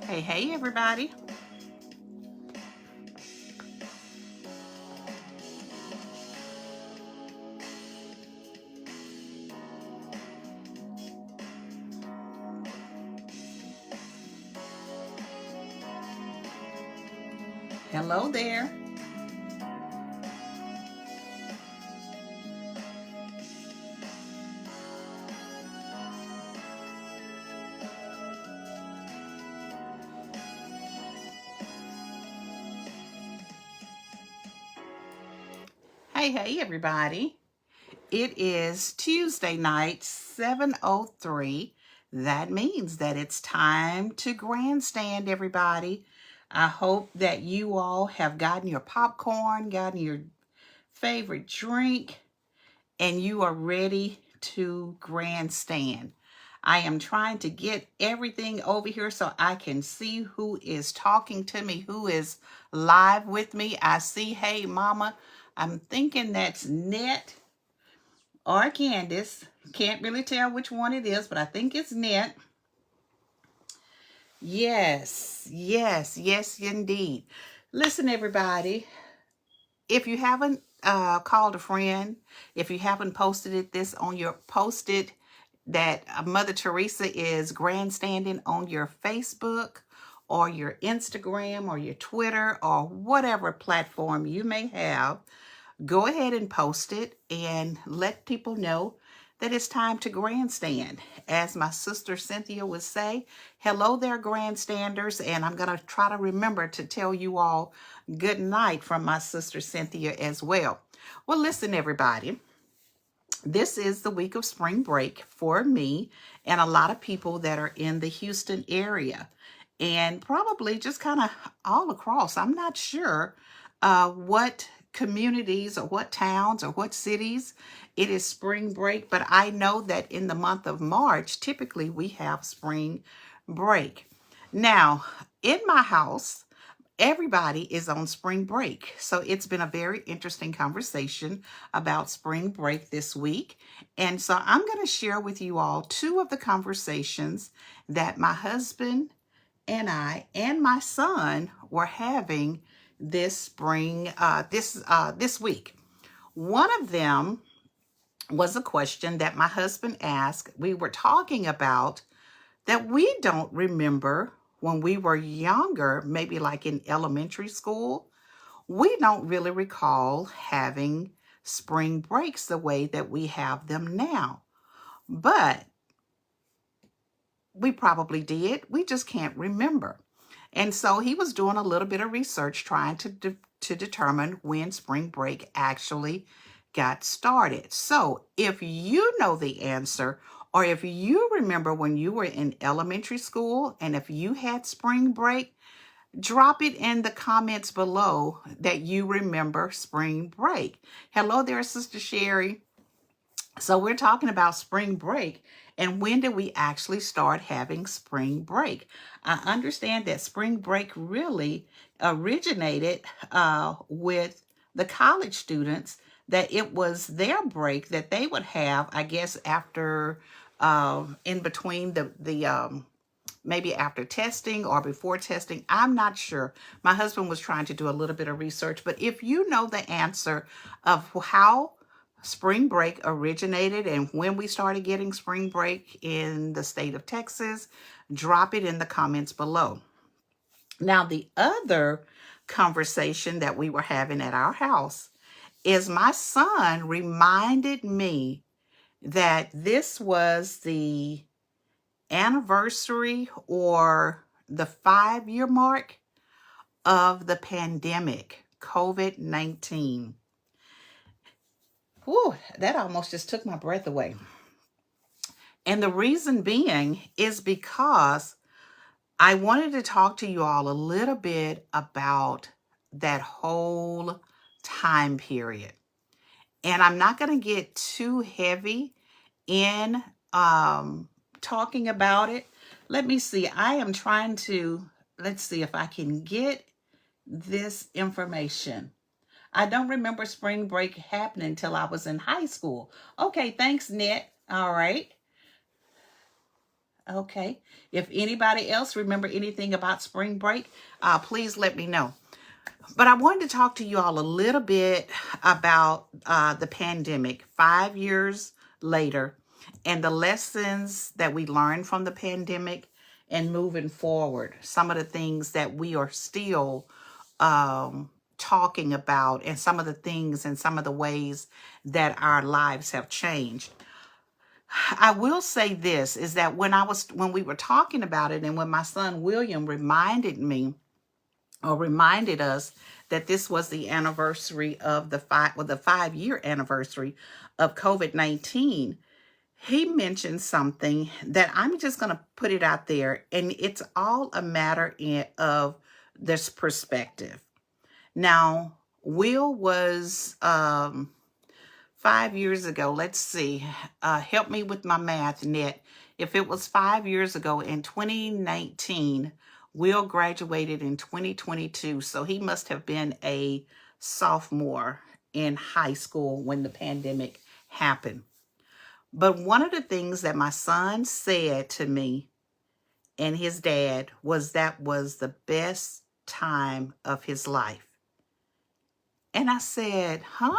Hey, everybody. Hello there. Hey, everybody. It is Tuesday night, 7:03. That means that it's time to grandstand, everybody. I hope that you all have gotten your popcorn, gotten your favorite drink, and you are ready to grandstand. I am trying to get everything over here so I can see who is talking to me, who is live with me. I see, hey, mama, I'm thinking that's Net or Candace. Can't really tell which one it is, but I think it's Net. Yes, indeed. Listen, everybody, if you haven't called a friend, if you haven't posted posted that Mother Teresa is grandstanding on your Facebook or your Instagram or your Twitter or whatever platform you may have, go ahead and post it and let people know that it's time to grandstand. As my sister Cynthia would say, hello there, grandstanders. And I'm going to try to remember to tell you all good night from my sister Cynthia as well. Well, listen, everybody. This is the week of spring break for me and a lot of people that are in the Houston area and probably just kind of all across. I'm not sure what communities or what towns or what cities it is spring break, but I know that in the month of March, typically we have spring break. Now, in my house, everybody is on spring break. So it's been a very interesting conversation about spring break this week. And so I'm going to share with you all two of the conversations that my husband and I and my son were having this week. One of them was a question that my husband asked. We were talking about that we don't remember when we were younger, maybe like in elementary school. We don't really recall having spring breaks the way that we have them now. But we probably did. We just can't remember. And so he was doing a little bit of research trying to determine when spring break actually got started. So if you know the answer, or if you remember when you were in elementary school and if you had spring break, drop it in the comments below that you remember spring break. Hello there, Sister Sherry. So we're talking about spring break and when did we actually start having spring break? I understand that spring break really originated with the college students, that it was their break that they would have, I guess, after in between the maybe after testing or before testing. I'm not sure. My husband was trying to do a little bit of research, but if you know the answer of how spring break originated and when we started getting spring break in the state of Texas, drop it in the comments below. Now, the other conversation that we were having at our house is my son reminded me that this was the anniversary or the 5-year mark of the pandemic, COVID-19. Whew, that almost just took my breath away. And the reason being is because I wanted to talk to you all a little bit about that whole time period. And I'm not going to get too heavy in talking about it. Let me see. I am trying to, let's see if I can get this information. I don't remember spring break happening until I was in high school. Okay, thanks, Net. All right. Okay. If anybody else remember anything about spring break, please let me know. But I wanted to talk to you all a little bit about the pandemic 5 years later and the lessons that we learned from the pandemic and moving forward. Some of the things that we are still talking about, and some of the things and some of the ways that our lives have changed. I will say this is that when we were talking about it, and when my son William reminded me or reminded us that this was the anniversary of the 5-year anniversary of COVID-19, he mentioned something that I'm just going to put it out there, and it's all a matter of this perspective. Now, Will was 5 years ago. Let's see. Help me with my math, Net. If it was 5 years ago in 2019, Will graduated in 2022. So he must have been a sophomore in high school when the pandemic happened. But one of the things that my son said to me and his dad was that was the best time of his life. And I said, huh?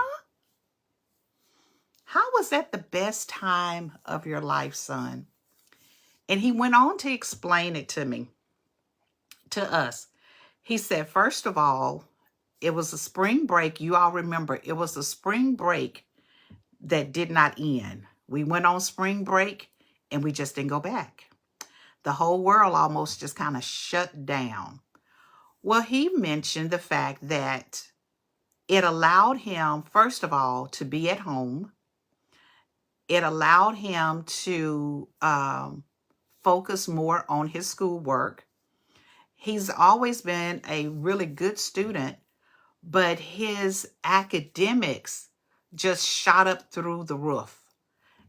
How was that the best time of your life, son? And he went on to explain it to me, to us. He said, first of all, it was a spring break. You all remember, it was a spring break that did not end. We went on spring break and we just didn't go back. The whole world almost just kind of shut down. Well, he mentioned the fact that it allowed him, first of all, to be at home. It allowed him to focus more on his schoolwork. He's always been a really good student, but his academics just shot up through the roof.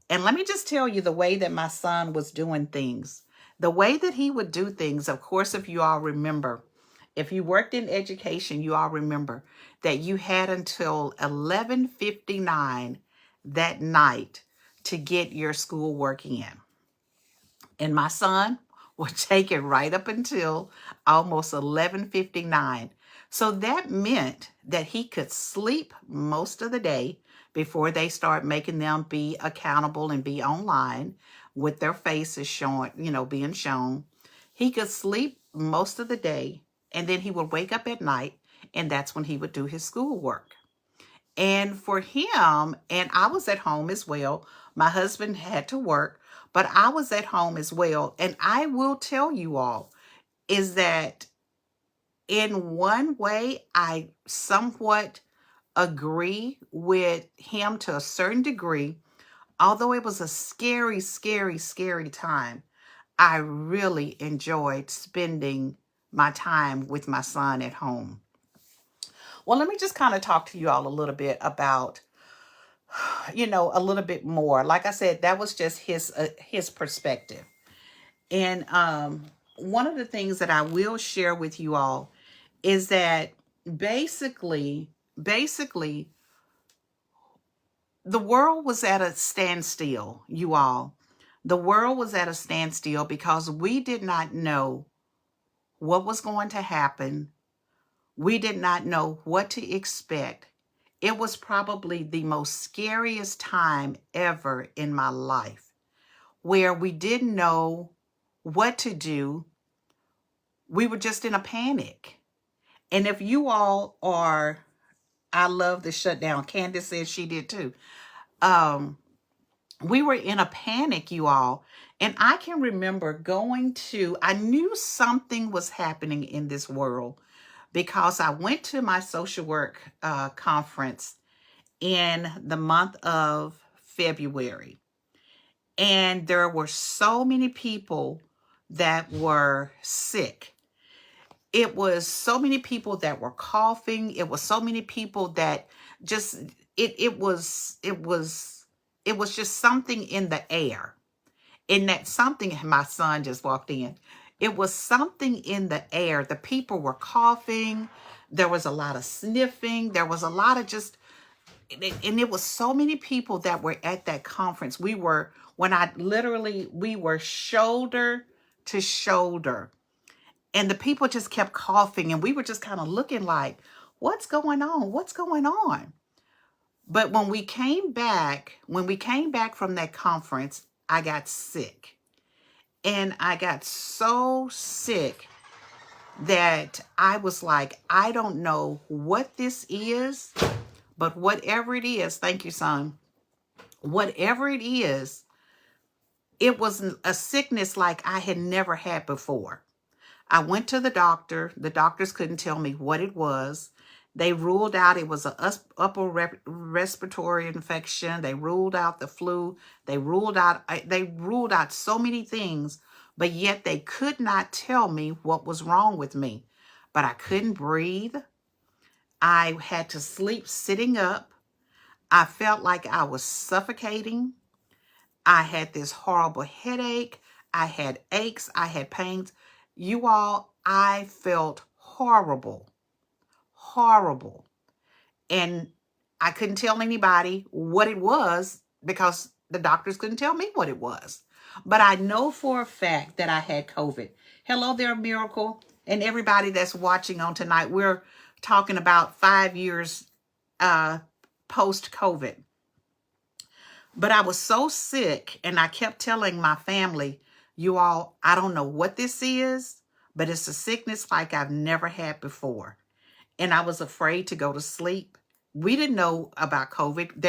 And let me just tell you the way that my son was doing things. The way that he would do things, of course, if you all remember, if you worked in education, you all remember that you had until 11:59 that night to get your schoolwork in. And my son would take it right up until almost 11:59. So that meant that he could sleep most of the day before they start making them be accountable and be online with their faces showing, being shown. He could sleep most of the day, and then he would wake up at night, and that's when he would do his schoolwork. And for him, and I was at home as well. My husband had to work, but I was at home as well. And I will tell you all is that in one way, I somewhat agree with him to a certain degree. Although it was a scary, scary, scary time, I really enjoyed spending my time with my son at home. Well, let me just kind of talk to you all a little bit about, a little bit more. Like I said, that was just his perspective. And one of the things that I will share with you all is that basically, the world was at a standstill, you all. The world was at a standstill because we did not know what was going to happen. We did not know what to expect. It was probably the most scariest time ever in my life, where we didn't know what to do. We were just in a panic. And if you all are, I love the shutdown. Candace said she did too. We were in a panic, you all. And I can remember I knew something was happening in this world because I went to my social work conference in the month of February. And there were so many people that were sick. It was so many people that were coughing. It was so many people that just, it was just something in the air. And that something, my son just walked in. It was something in the air. The people were coughing. There was a lot of sniffing. There was a lot of just and it was so many people that were at that conference. We were shoulder to shoulder, and the people just kept coughing, and we were just kind of looking like, what's going on? What's going on? But when we came back from that conference, I got sick. And I got so sick that I was like, I don't know what this is, but whatever it is, thank you, son. Whatever it is, it was a sickness like I had never had before. I went to the doctor. The doctors couldn't tell me what it was. They ruled out it was an upper respiratory infection. They ruled out the flu. They ruled out so many things, but yet they could not tell me what was wrong with me. But I couldn't breathe. I had to sleep sitting up. I felt like I was suffocating. I had this horrible headache. I had aches. I had pains. You all, I felt horrible, horrible. And I couldn't tell anybody what it was because the doctors couldn't tell me what it was. But I know for a fact that I had COVID. Hello there, Miracle. And everybody that's watching on tonight, we're talking about 5 years post-COVID. But I was so sick, and I kept telling my family, you all, I don't know what this is, but it's a sickness like I've never had before. And I was afraid to go to sleep. We didn't know about COVID.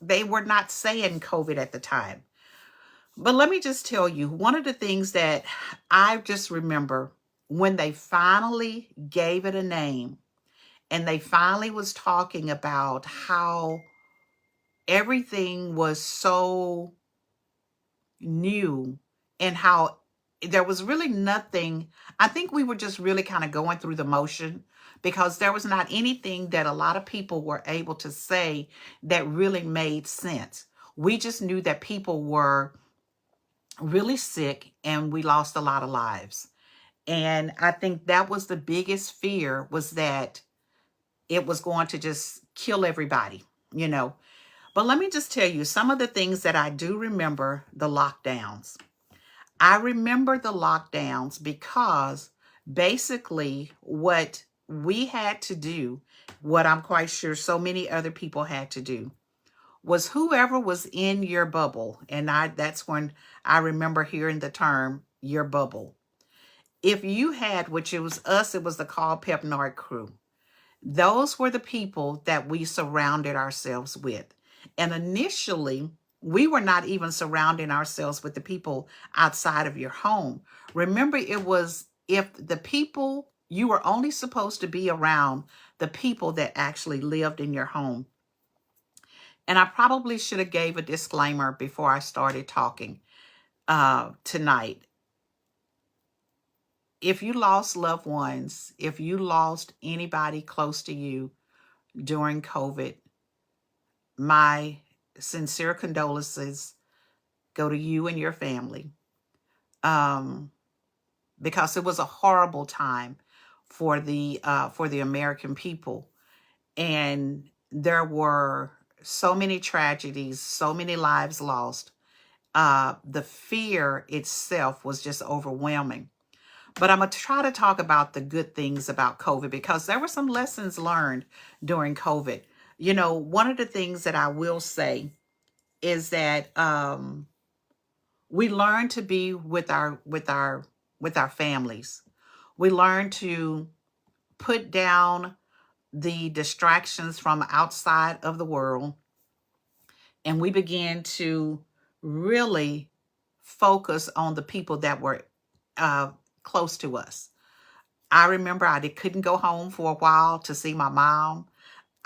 They were not saying COVID at the time. But let me just tell you, one of the things that I just remember when they finally gave it a name, and they finally was talking about how everything was so new and how there was really nothing. I think we were just really kind of going through the motion because there was not anything that a lot of people were able to say that really made sense. We just knew that people were really sick and we lost a lot of lives. And I think that was the biggest fear, was that it was going to just kill everybody, you know. But let me just tell you some of the things that I do remember: the lockdowns. I remember the lockdowns because basically what we had to do, what I'm quite sure so many other people had to do, was whoever was in your bubble. And that's when I remember hearing the term your bubble. If you had, which it was us, it was the Carl Pepnard crew. Those were the people that we surrounded ourselves with. And initially, we were not even surrounding ourselves with the people outside of your home. Remember, it was if the people, you were only supposed to be around the people that actually lived in your home. And I probably should have gave a disclaimer before I started talking tonight. If you lost loved ones, if you lost anybody close to you during COVID, my sincere condolences go to you and your family, because it was a horrible time for the American people, and there were so many tragedies, so many lives lost. The fear itself was just overwhelming. But I'm going to try to talk about the good things about COVID, because there were some lessons learned during COVID. You know, one of the things that I will say is that we learned to be with our families. We learned to put down the distractions from outside of the world, and we began to really focus on the people that were close to us. I remember I couldn't go home for a while to see my mom.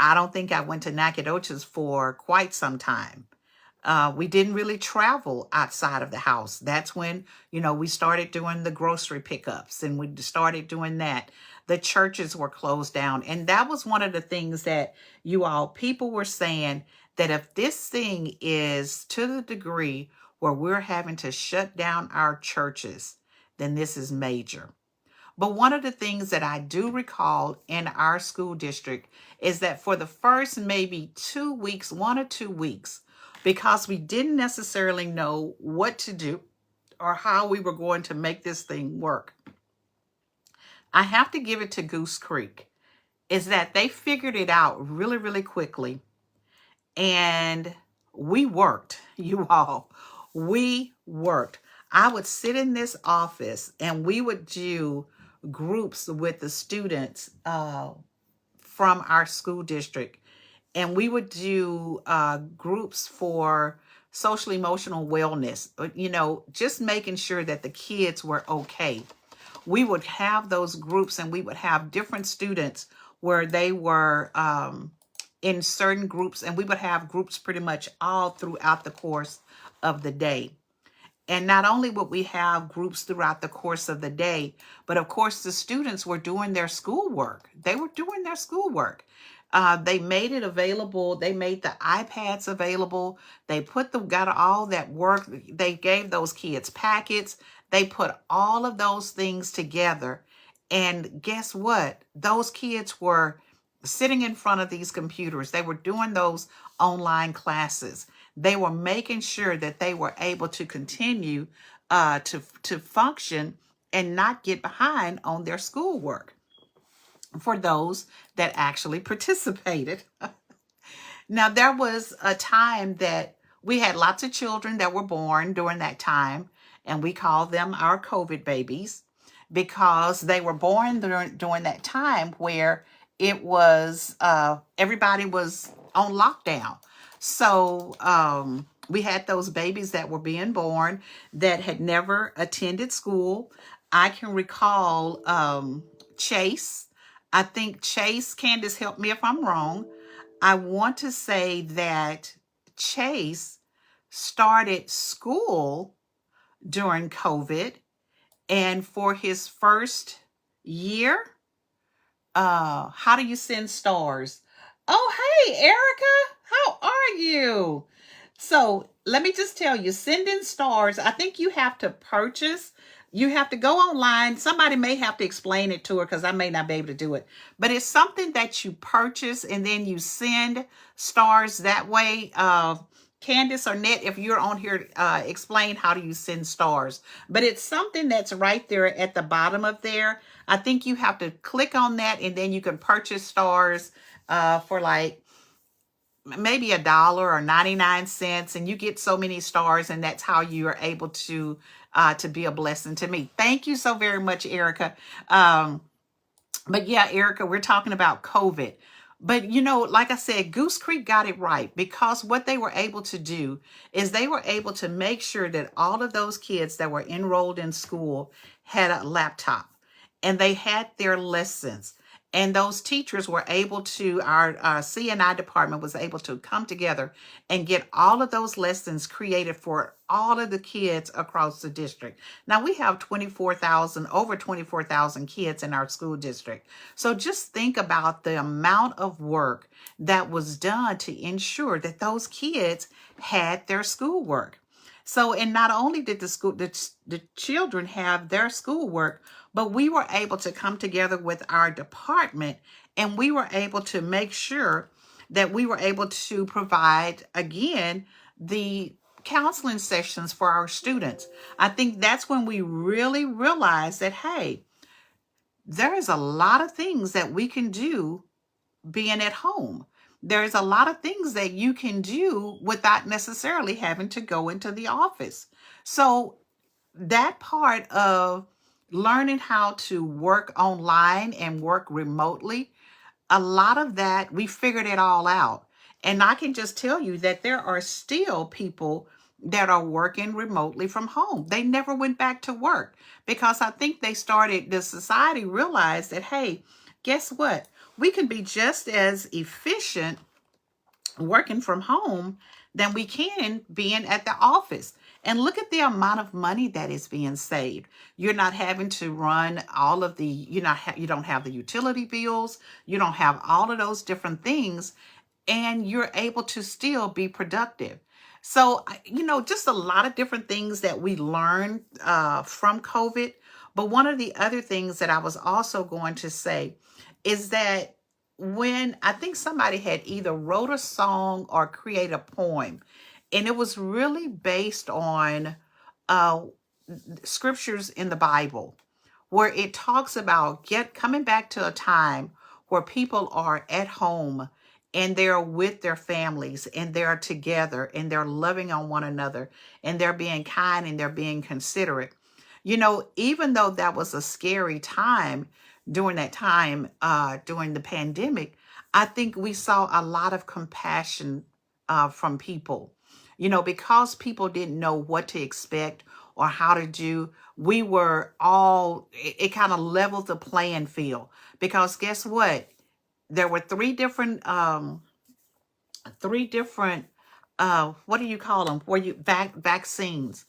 I don't think I went to Nacogdoches for quite some time. We didn't really travel outside of the house. That's when, we started doing the grocery pickups, and we started doing that. The churches were closed down. And that was one of the things that people were saying, that if this thing is to the degree where we're having to shut down our churches, then this is major. But one of the things that I do recall in our school district is that for the first maybe 2 weeks, 1 or 2 weeks, because we didn't necessarily know what to do or how we were going to make this thing work, I have to give it to Goose Creek, is that they figured it out really, really quickly. And we worked, you all. We worked. I would sit in this office and we would do groups with the students from our school district. And we would do groups for social emotional wellness, just making sure that the kids were okay. We would have those groups and we would have different students where they were in certain groups, and we would have groups pretty much all throughout the course of the day. And not only would we have groups throughout the course of the day, but of course the students were doing their schoolwork. They were doing their schoolwork. They made it available. They made the iPads available. They got all that work. They gave those kids packets. They put all of those things together. And guess what? Those kids were sitting in front of these computers. They were doing those online classes. They were making sure that they were able to continue to function and not get behind on their schoolwork for those that actually participated. Now, there was a time that we had lots of children that were born during that time, and we called them our COVID babies because they were born during that time where it was everybody was on lockdown. So we had those babies that were being born that had never attended school. I can recall Chase. I think Chase, Candace, help me if I'm wrong. I want to say that Chase started school during COVID, and for his first year, how do you send stars? Oh, hey, Erica, how are you? So let me just tell you, sending stars, I think you have to purchase. You have to go online. Somebody may have to explain it to her because I may not be able to do it. But it's something that you purchase and then you send stars that way. Candace or Net, if you're on here, explain how do you send stars. But it's something that's right there at the bottom of there. I think you have to click on that and then you can purchase stars for like maybe $1 or 99 cents, and you get so many stars, and that's how you are able to be a blessing to me. Thank you so very much, Erica. But yeah, Erica, we're talking about COVID. But like I said, Goose Creek got it right, because what they were able to do is they were able to make sure that all of those kids that were enrolled in school had a laptop and they had their lessons. And those teachers were able to, our CNI department was able to come together and get all of those lessons created for all of the kids across the district. Now we have over 24,000 kids in our school district. So just think about the amount of work that was done to ensure that those kids had their schoolwork. So, and not only did the children have their schoolwork, but we were able to come together with our department and we were able to make sure that we were able to provide, again, the counseling sessions for our students. I think that's when we really realized that, hey, there is a lot of things that we can do being at home. There's a lot of things that you can do without necessarily having to go into the office. So that part of learning how to work online and work remotely, a lot of that, we figured it all out. And I can just tell you that there are still people that are working remotely from home. They never went back to work because I think the society realized that, hey, guess what? We can be just as efficient working from home than we can being at the office. And look at the amount of money that is being saved. You're not having to run all of you don't have the utility bills. You don't have all of those different things, and you're able to still be productive. So, just a lot of different things that we learned from COVID. But one of the other things that I was also going to say is that when I think somebody had either wrote a song or create a poem, and it was really based on uh, scriptures in the Bible where it talks about coming back to a time where people are at home and they're with their families and they're together and they're loving on one another and they're being kind and they're being considerate. You know, even though that was a scary time during the pandemic, I think we saw a lot of compassion from people, you know, because people didn't know what to expect or how to do. We were all, it kind of leveled the playing field because guess what? There were three different, what do you call them? Where you vaccines.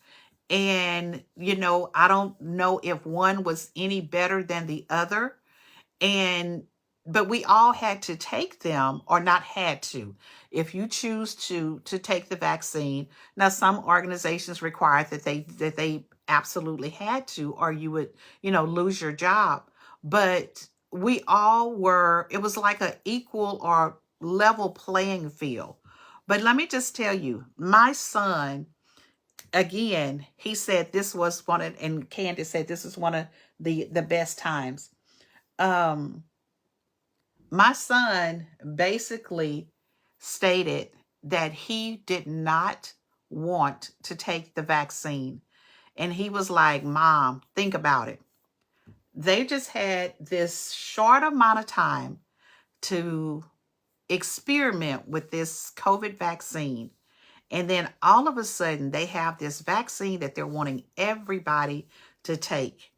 And, you know, I don't know if one was any better than the other, and but we all had to take them, or not had to. If you choose to take the vaccine, now some organizations require that they absolutely had to, or you would, you know, lose your job. But we all were, it was like a equal or level playing field. But let me just tell you, my son, again, he said this was one of, and Candace said this is one of the best times. um my son basically stated that he did not want to take the vaccine. And he was like, Mom, think about it. They just had this short amount of time to experiment with this COVID vaccine. And then all of a sudden, they have this vaccine that they're wanting everybody to take.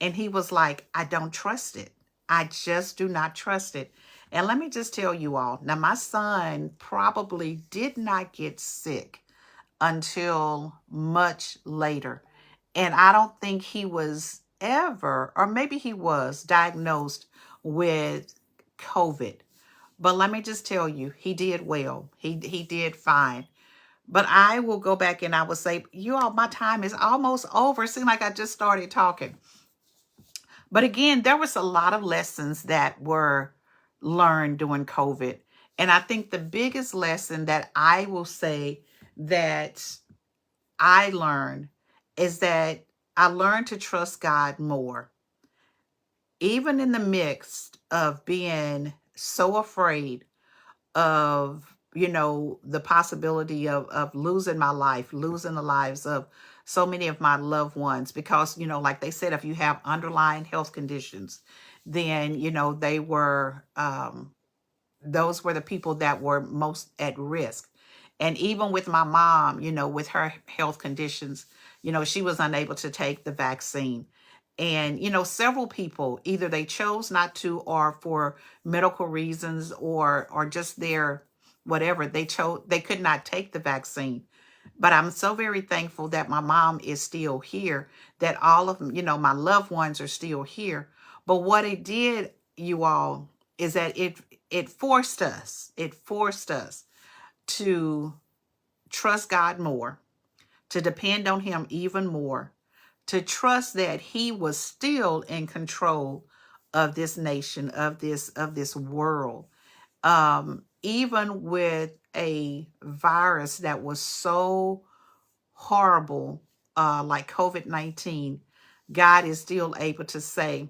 And he was like, I don't trust it. I just do not trust it. And let me just tell you all, now my son probably did not get sick until much later. And I don't think he was ever, or maybe he was diagnosed with COVID. But let me just tell you, he did well. He did fine. But I will go back and I will say, you all, my time is almost over. It seems like I just started talking. But again, there was a lot of lessons that were learned during COVID. And I think the biggest lesson that I will say that I learned is that I learned to trust God more, even in the midst of being so afraid of, you know, the possibility of losing my life, losing the lives of so many of my loved ones. Because, you know, like they said, if you have underlying health conditions, then, you know, those were the people that were most at risk. And even with my mom, you know, with her health conditions, you know, she was unable to take the vaccine. And, you know, several people, either they chose not to, or for medical reasons, or just their whatever, they could not take the vaccine. But I'm so very thankful that my mom is still here, that all of, you know, my loved ones are still here. But what it did, you all, is that it forced us to trust God more, to depend on him even more, to trust that he was still in control of this nation, of this world. Even with a virus that was so horrible, like COVID-19, God is still able to say,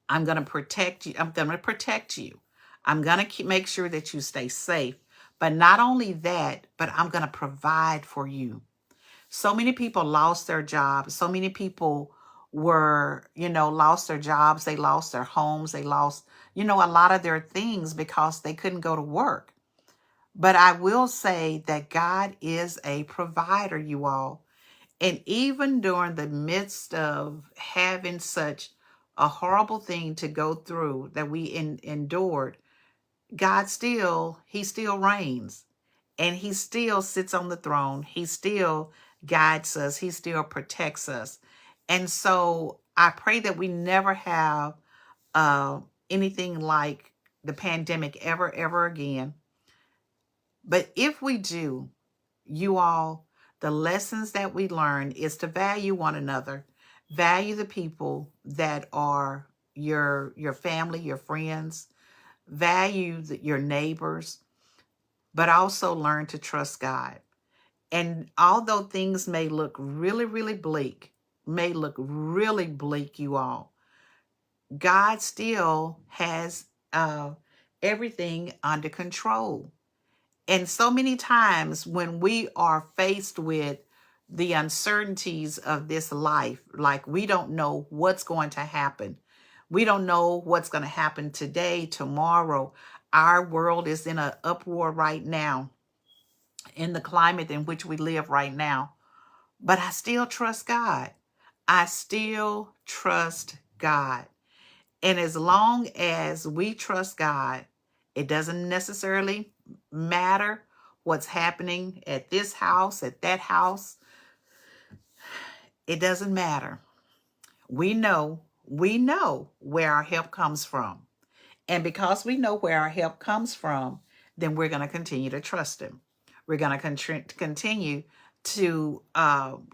I'm going to protect you. I'm going to protect you. I'm going to make sure that you stay safe. But not only that, but I'm going to provide for you. So many people lost their jobs. So many people were, you know, lost their jobs. They lost their homes. They lost, you know, a lot of their things because they couldn't go to work. But I will say that God is a provider, you all. And even during the midst of having such a horrible thing to go through that we endured, he still reigns, and he still sits on the throne. He still guides us. He still protects us. And so I pray that we never have uh, anything like the pandemic ever again. But if we do, you all, the lessons that we learn is to value one another, Value the people that are your family, your friends. Value your neighbors, but also learn to trust God. And although things may look really, really bleak, you all, God still has everything under control. And so many times when we are faced with the uncertainties of this life, like we don't know what's going to happen. We don't know what's going to happen today, tomorrow. Our world is in an uproar right now, in the climate in which we live right now. But I still trust God. I still trust God. And as long as we trust God, it doesn't necessarily matter what's happening at this house, at that house. It doesn't matter. We know where our help comes from. And because we know where our help comes from, then we're going to continue to trust Him. We're going to continue to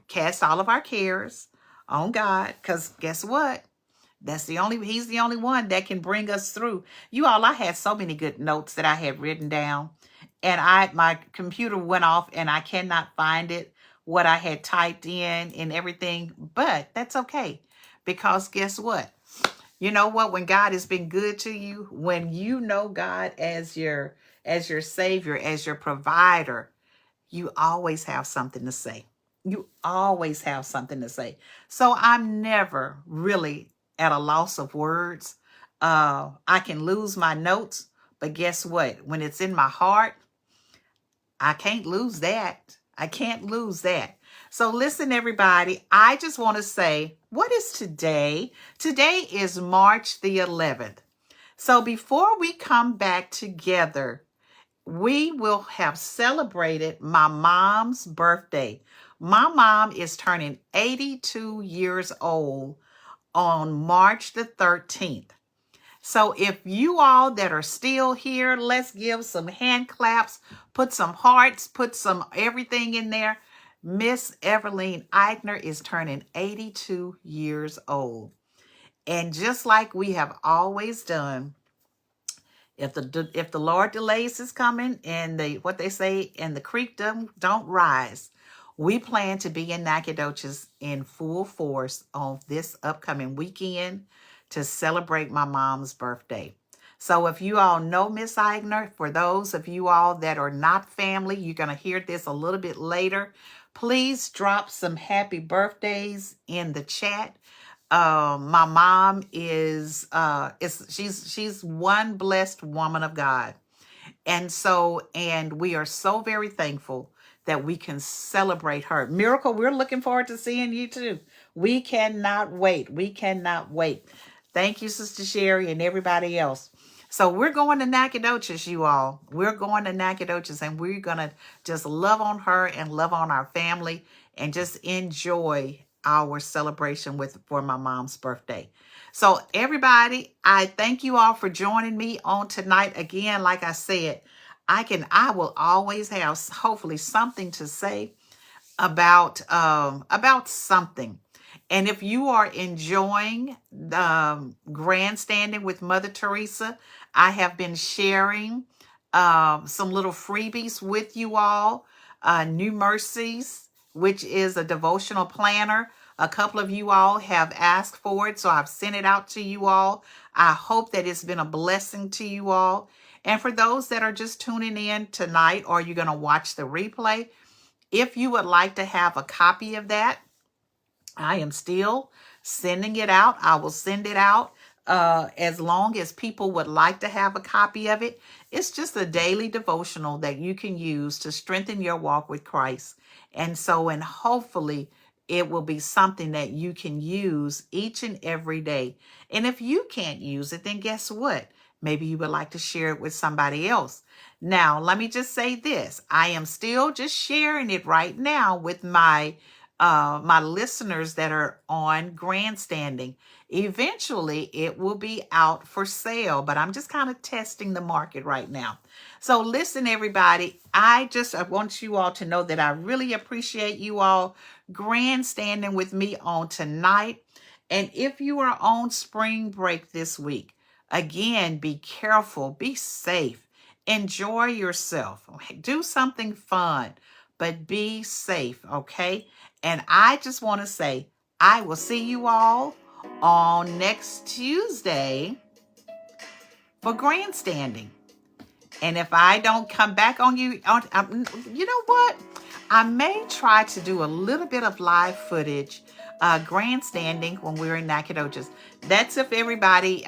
cast all of our cares on God, because guess what? He's the only one that can bring us through. You all, I had so many good notes that I had written down, and my computer went off and I cannot find it, what I had typed in and everything, but that's okay, because guess what? You know what? When God has been good to you, when you know God as your savior, as your provider, you always have something to say. You always have something to say. So I'm never really at a loss of words. I can lose my notes, but guess what? When it's in my heart, I can't lose that. I can't lose that. So listen, everybody, I just want to say, what is today? Today is March the 11th. So before we come back together, we will have celebrated my mom's birthday. My mom is turning 82 years old on March the 13th. So if you all that are still here, let's give some hand claps, put some hearts, put some everything in there. Miss Everline Eigner is turning 82 years old. And just like we have always done, if the Lord delays His coming, and what they say, and the creek don't rise, we plan to be in Nacogdoches in full force on this upcoming weekend to celebrate my mom's birthday. So if you all know Miss Eigner, for those of you all that are not family, you're going to hear this a little bit later. Please drop some happy birthdays in the chat. My mom is she's one blessed woman of God. And we are so very thankful that we can celebrate her. Miracle, we're looking forward to seeing you too. We cannot wait. We cannot wait. Thank you, Sister Sherry, and everybody else. So we're going to Nacogdoches, you all. We're going to Nacogdoches, and we're going to just love on her and love on our family and just enjoy our celebration for my mom's birthday. So everybody, I thank you all for joining me on tonight. Again, like I said, I will always have hopefully something to say about something. And if you are enjoying grandstanding with Mother Teresa, I have been sharing some little freebies with you all. New Mercies, which is a devotional planner. A couple of you all have asked for it, so I've sent it out to you all. I hope that it's been a blessing to you all. And for those that are just tuning in tonight, or you're going to watch the replay, if you would like to have a copy of that, I am still sending it out. I will send it out as long as people would like to have a copy of it. It's just a daily devotional that you can use to strengthen your walk with Christ. And hopefully it will be something that you can use each and every day. And if you can't use it, then guess what? Maybe you would like to share it with somebody else. Now, let me just say this. I am still just sharing it right now with my listeners that are on grandstanding. Eventually, it will be out for sale, but I'm just kind of testing the market right now. So listen, everybody, I want you all to know that I really appreciate you all grandstanding with me on tonight. And if you are on spring break this week, again, be careful, be safe, enjoy yourself, do something fun, but be safe, okay? And I just want to say, I will see you all on next Tuesday for grandstanding. And if I don't come back on you, you know what? I may try to do a little bit of live footage, grandstanding when we're in Nacogdoches. That's if everybody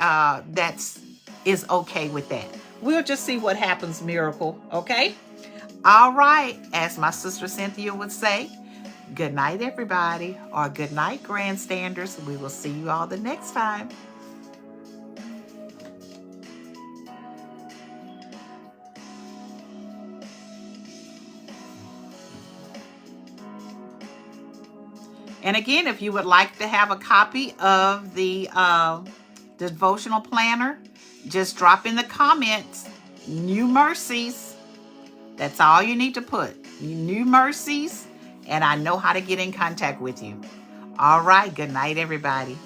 is okay with that. We'll just see what happens, Miracle. Okay? All right. As my sister Cynthia would say, good night, everybody, or good night, grandstanders. We will see you all the next time. And again, if you would like to have a copy of the devotional planner, just drop in the comments, New Mercies. That's all you need to put, New Mercies, and I know how to get in contact with you. All right, good night, everybody.